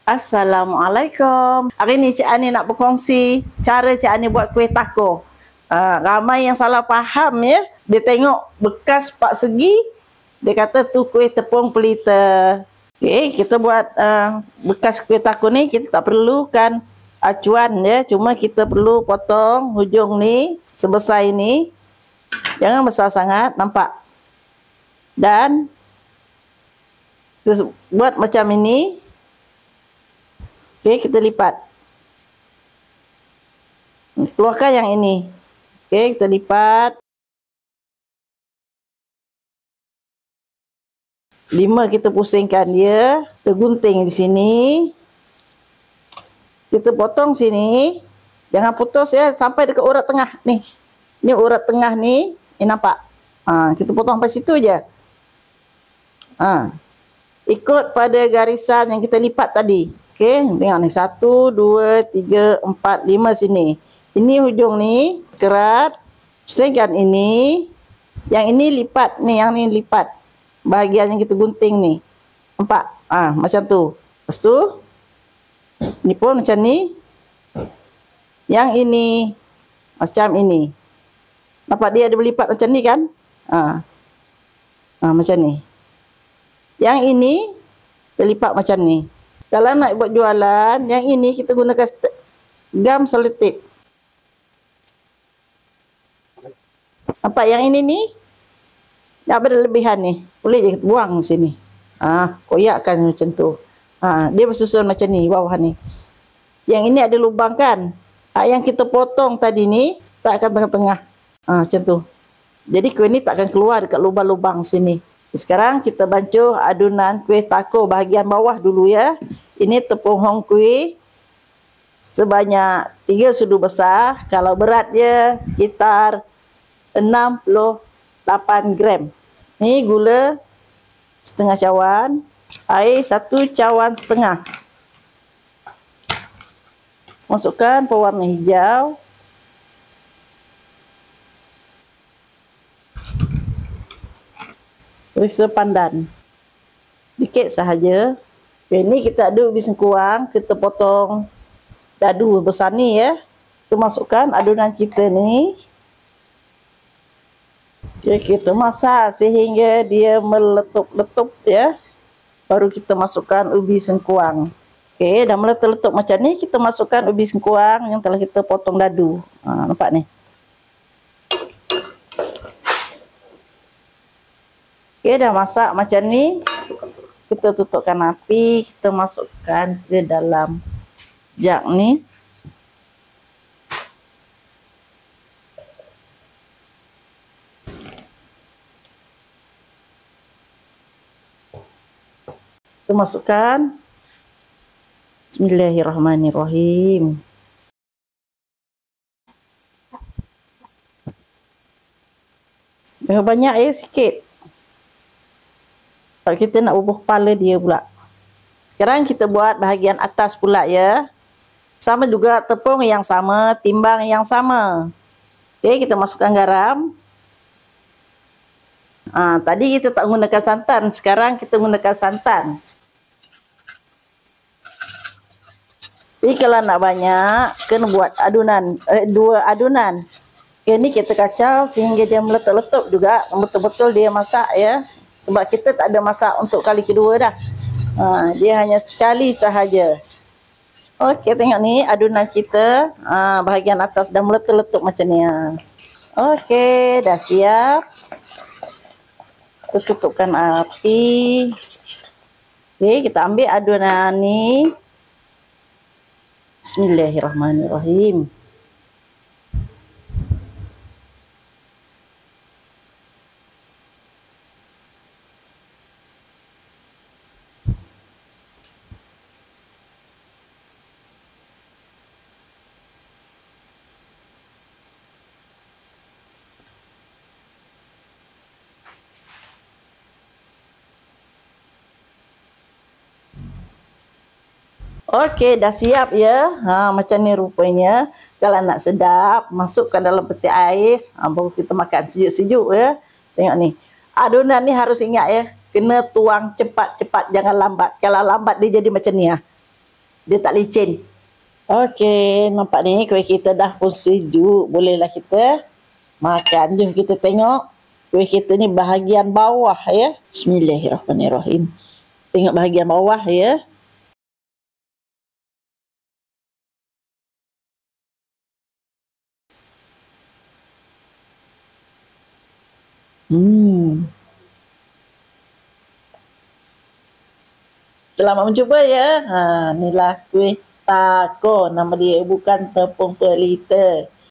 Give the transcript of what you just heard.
Assalamualaikum. Hari ni Cik Ani nak berkongsi cara Cik Ani buat kuih takoh. Ramai yang salah faham ya. Dia tengok bekas pak segi, dia kata tu kuih tepung pelita. Okey, kita buat bekas kuih takoh ni kita tak perlukan acuan ya. Cuma kita perlu potong hujung ni sebesar ini. Jangan besar sangat, nampak? Dan kita buat macam ini. Okey, kita lipat. Keluarkan yang ini. Okey, kita lipat. 5 kita pusingkan dia. Kita gunting di sini. Kita potong sini. Jangan putus ya, sampai dekat urat tengah ni. Ni urat tengah ni, nampak? Kita potong sampai situ je. Ikut pada garisan yang kita lipat tadi. Okey, tengok ni 1, 2, 3, 4, 5 sini. Ini hujung ni kerat. Pusingkan ini. Yang ini lipat ni, yang ni lipat. Bahagian yang kita gunting ni. Nampak? Macam tu. Lepas tu ni pun macam ni. Yang ini macam ini. Nampak dia ada berlipat macam ni kan? Macam ni. Yang ini terlipat macam ni. Kalau nak buat jualan, yang ini kita gunakan gam selotip. Nampak yang ini ni? Dah berlebihan ni. Boleh je buang sini. Koyakkan macam tu. Dia bersusun macam ni, bawah ni. Yang ini ada lubang kan? Yang kita potong tadi ni, tak akan tengah-tengah. Macam tu. Jadi kuih ni tak akan keluar dekat lubang-lubang sini. Sekarang kita bancuh adunan kuih takoh bahagian bawah dulu ya. Ini tepung hong kuih sebanyak 3 sudu besar. Kalau berat dia sekitar 68 gram. Ni gula setengah cawan, air 1 cawan setengah. Masukkan pewarna hijau. Perisa pandan. Dikit sahaja. Ini kita ada ubi sengkuang, kita potong dadu besar ni ya. Kita masukkan adunan kita ni. Kita masak sehingga dia meletup-letup ya. Baru kita masukkan ubi sengkuang. Okey, dah meletup-letup macam ni, kita masukkan ubi sengkuang yang telah kita potong dadu. Nampak ni. Okey, dah masak macam ni. Kita tutupkan api, kita masukkan ke dalam jug ni. Kita masukkan. Bismillahirrahmanirrahim. Jangan banyak ya, sikit. Kalau kita nak bubuh kepala dia pula. Sekarang kita buat bahagian atas pula ya. Sama juga tepung yang sama, timbang yang sama. Okey, kita masukkan garam. Tadi kita tak gunakan santan, sekarang kita gunakan santan. Jadi kalau nak banyak, kena buat adunan, 2 adunan. Okay, ni kita kacau sehingga dia meletup-letup juga, betul-betul dia masak ya. Sebab kita tak ada masak untuk kali kedua dah. Dia hanya sekali sahaja. Okey, tengok ni adunan kita. Bahagian atas dah meletup-letup macam ni. Okey, dah siap. Kita tutupkan api. Okey, kita ambil adunan ni. Bismillahirrahmanirrahim. Okey, dah siap ya. Macam ni rupanya. Kalau nak sedap, masukkan dalam peti ais. Baru kita makan sejuk-sejuk ya. Tengok ni. Adunan ni harus ingat ya. Kena tuang cepat-cepat, jangan lambat. Kalau lambat dia jadi macam ni ya. Dia tak licin. Okey, nampak ni kuih kita dah pun sejuk. Bolehlah kita makan. Jom kita tengok. Kuih kita ni bahagian bawah ya. Bismillahirrahmanirrahim. Tengok bahagian bawah ya. Selamat mencuba ya. Inilah kuih tako. Nama dia bukan tepung pelita.